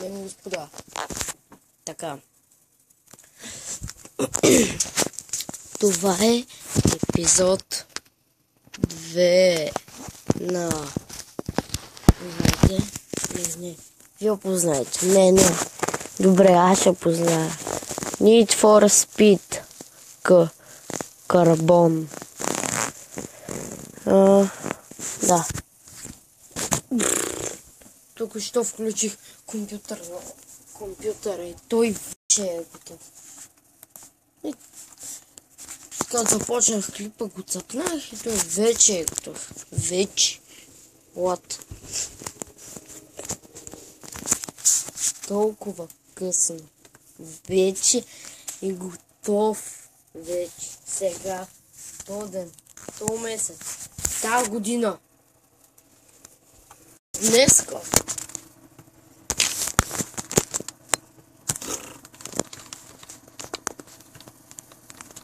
Дами и господа. Така. Това е епизод 2 на... Знаете? Не. Вие опознаете. Не. Добре, аз ще позная. Need for Speed. Карбон. Да. Тук що включих компютъра и той вече е готов. И като започнах клипа го цъпнах и той вече е готов. Вече. What? Толкова късно. Вече е готов. Вече. Сега. То ден. То месец. Тази година. Днеска.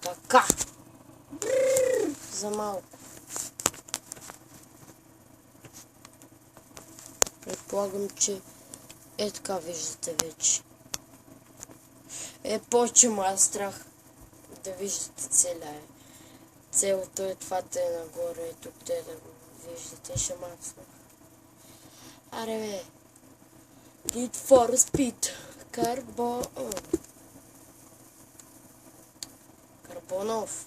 Така. За малко. Предполагам, че е така виждате вече. Повече ма е страх да виждате целия. Целото е това те е нагоре и тук те да го виждате. Ще мацна. Аре бе. Need for Speed. Карбонов.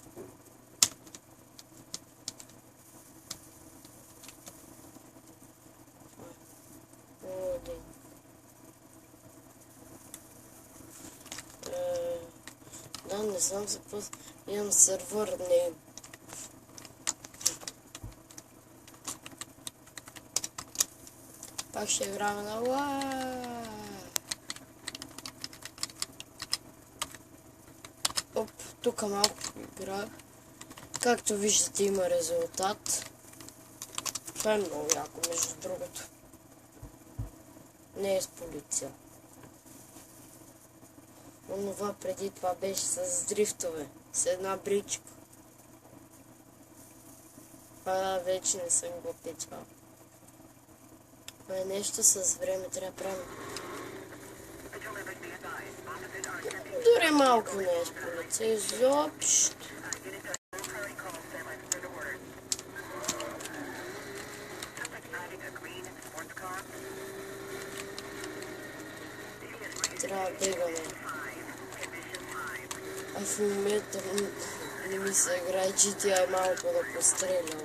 Да, не знам за какво. Имам сервер name. Пак ще играме на Оп, тук малко игра. Както виждате има резултат. Това е много яко, между другото. Не е с полиция. Онова преди това беше с дрифтове. С една бричка. Това вече не съм го печал. Това е нещо с време трябва да правим. Дори малко не е с полиция. Изобщо. Трябва да бегаме. А в момента не ми се играе GTA малко да пострелям.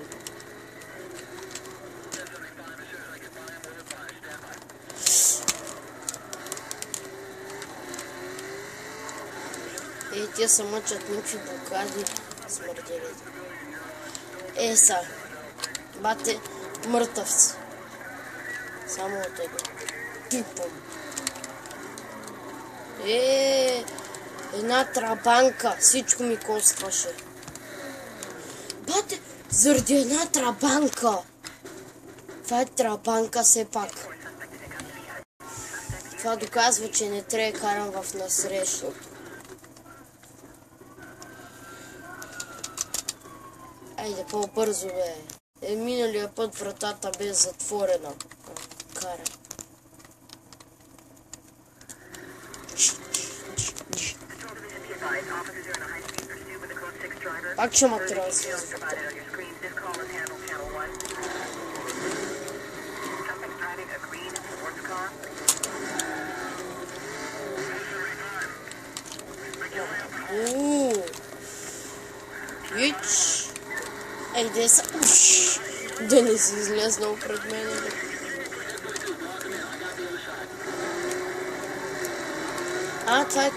Те са мъчат никакви блокади смърделите. Са. Бате, мъртъв си. Само от един. Пипом. Една трабанка. Всичко ми костваше. Бате, заради една трабанка. Това е трабанка все пак. Това доказва, че не трябва да карам в насрещното. Айде по-бързо бе. Миналия път вратата бе затворена. Кара. Пак ще ма трябва да се запитам. Вич. Де са? Да не си излезнал пред мене. Това е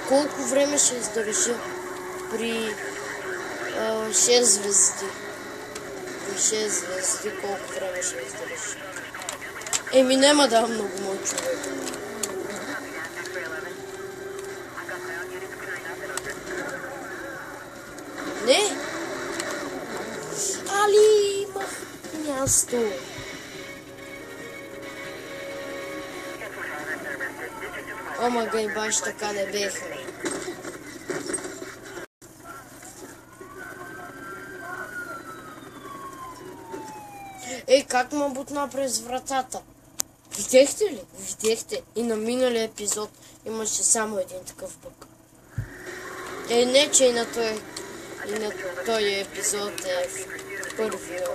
колко време ще издържи при 6 звезди. При 6 звезди колко време ще издържи. Нема да много мой човек. Не! Али имах място. Омагай, баш така не бехме. Как ме бутна през вратата? Видяхте ли? Видяхте. И на миналия епизод имаше само един такъв бък. Не, че и на този епизод е в първия.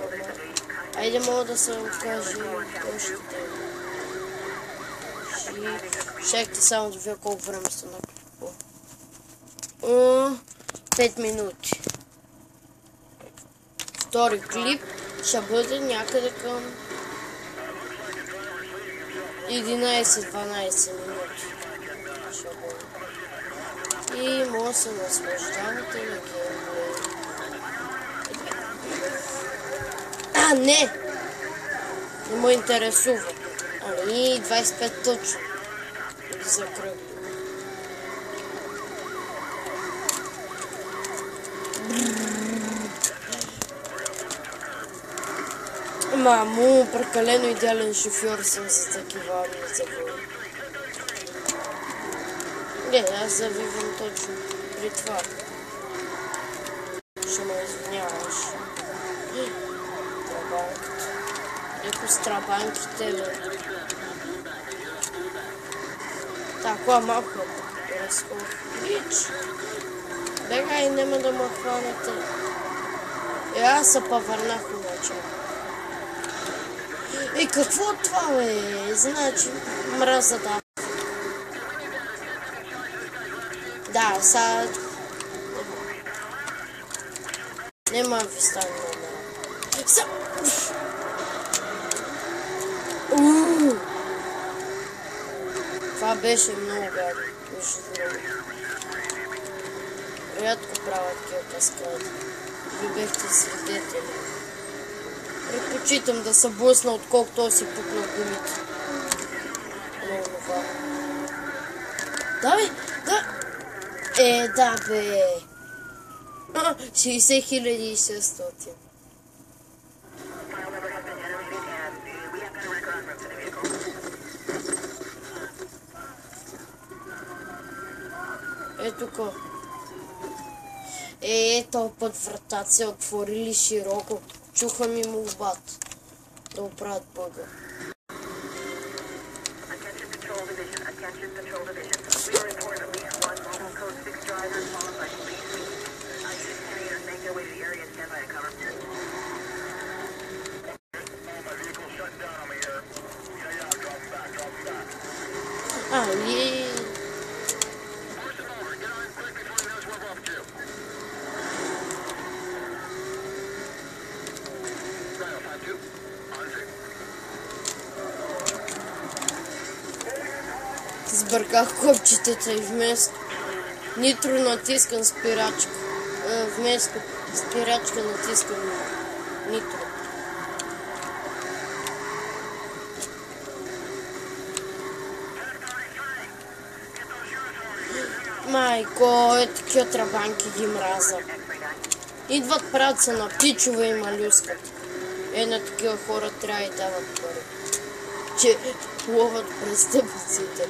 Айде мога да се откаже още. Чакайте само да видя колко време сте наклепо. 5 минути. Втори клип ще бъде някъде към 11-12 минути. Ще бъде. И може да се наслаждавате на геймплей. Не! Не ме интересува. 25 точно. Да ги закръгля. Мамо, прекалено идеален шофьор съм за такива завои. Аз завивам точно при това. Ще ме извиняваш. Трабанките. Леко с трабанките, бе. Така, малко разход. Бич. Бегай, няма да ме хванете. Аз се повърнах иначе. Какво това, бе? Значи, мраза да. Да, сега... Нема ви стане Това беше много гадно, между другото. Рядко правят такива каскади. Ви бехте свидетели. Предпочитам да се блъсна, отколкото да си пукна в гумите. Много това. Да, бе! Да! Да, бе! 60 600. Тук. Този път вратата се отворили широко. Чуха ми молбата да оправят бъга. Сбърках копчетата и вместо нитро натискам спирачка. Вместо спирачка натискам нитро. Майко, такива трабанки ги мраза. Идват, правят се на птичове и малюскат. На такива хора трябва и дават пари. Че ловят престъпниците.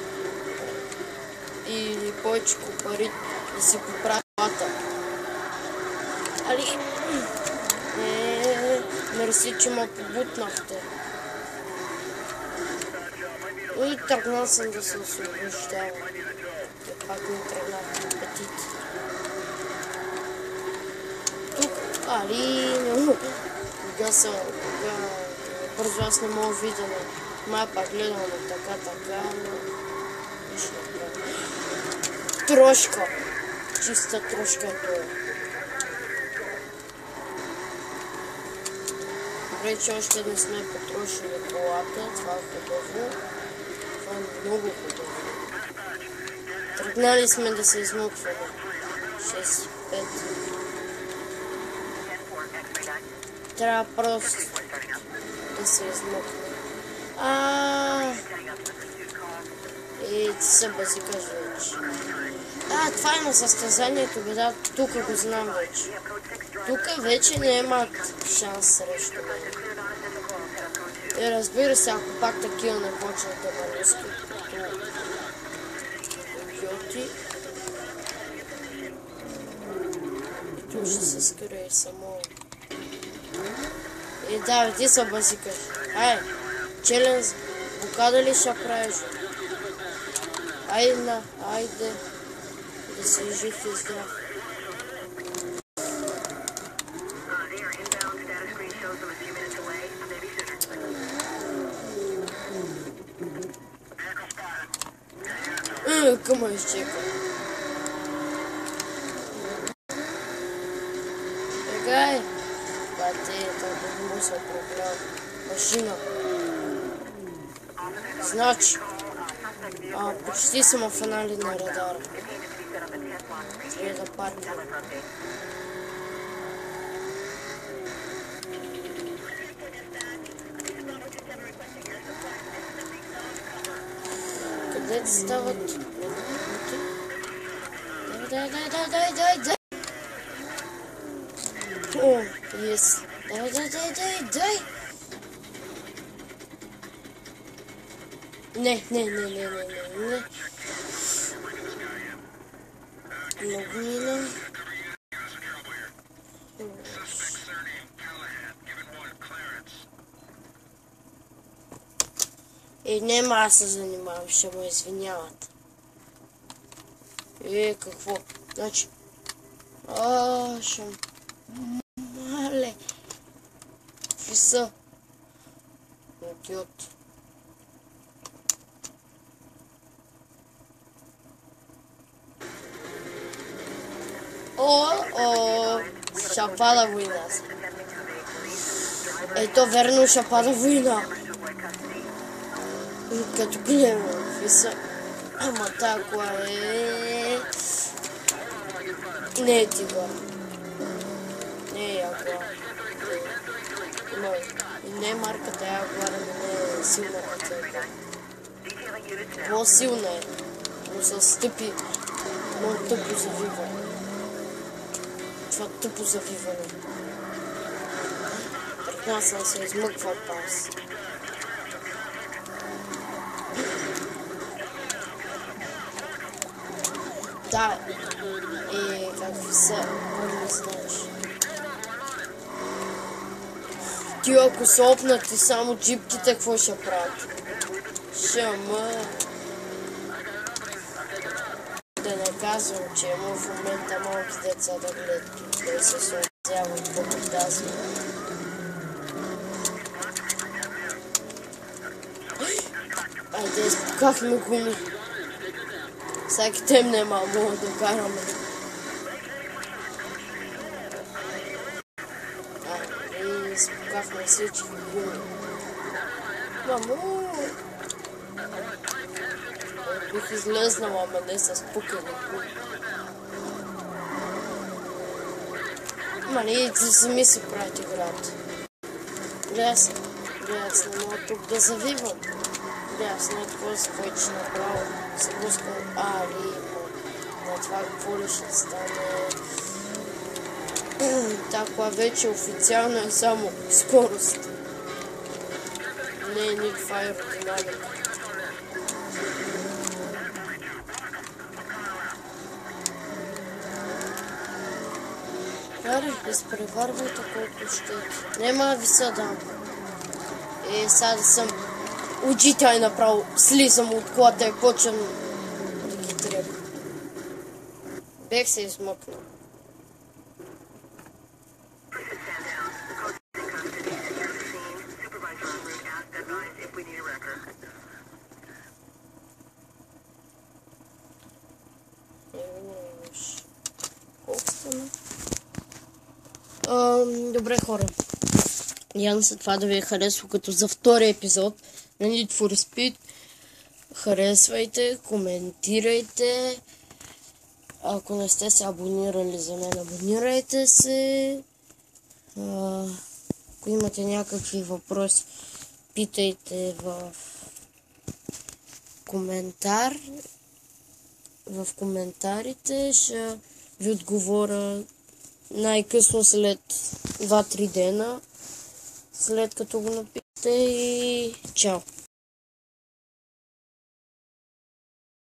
И повече пари да си поправят главата. Али... мерси, че ме побутнахте. И тръгнал съм да се освобождавам. Пак ми тръгнах апетит. Тук, кога съм, бързо аз не мога видя на мапа, гледам на така, но нищо не правя. Трошка, чиста трошка е това. Добре, че още не сме потрошили колата, това е хубаво. Това е много хубаво. Тръгнали сме да се измукваме. 6-5. Трябва просто да се измукваме. Ти се базикаш вече. Това е на състезанието, бе, тук го знам вече. Тук вече нямат шанс срещу мен. И разбира се, ако пак такива не почнат да балискат, идиоти. И тук ще се скрие само. Да, бе, ти се базикаш. Челендж блокада ли ще правиш? Айде да си жив и здрав. Къма изчека. Бегай! Бате, това не му се управлява. Машина. Значи, почти са фанали на радара. Трябва да паркирам. Къде стават? Дай! О, ес. Дай! Не. Много мина. Нема аз се занимавам, ще ме извиняват. Какво? Значи... Мале. Какви са? Идиот. Ще пада война. Ето верно ще пада война. Като гледам, какви са. Ама такова е... Не е тигър. Не е ягуар. Не е марката ягуар, не е силна като ягуар. По-силна е, но се стъпи. Много тъпо завиване. Това тъпо завиване. Пред нас съм се измъква пас. Да, какви са, не знаеш. Ти ако са опнати само джипките, какво ще правят? Да не казвам, че има в момента малки деца да гледат, да се съобразяват по тази. Айде, изпукахме гуми. Всеки тем нема мога да караме. Изпукахме всички гуми. Мамо! Бих излезнала, ама не с пукани гуми. Ма не, ти сами си правите играта. Аз не мога тук да завивам. Аз не такова за кой че направо се пускам. На това какво ли ще стане? Такова вече официално е само скорост. Не е никаква аеродинамика. Аре, изпреварвайте колко ще. Нема да ви се дам. Сега да съм учител направо слизам от колата и почвам да ги трябва. Бех се измъкнал. Добре, хора. Надявам се това да ви е харесало като за втори епизод на Need for Speed. Харесвайте, коментирайте. Ако не сте се абонирали за мен, абонирайте се. Ако имате някакви въпроси, питайте в коментар. В коментарите ще ви отговоря най-късно след 2-3 дена, след като го напишете, и чао!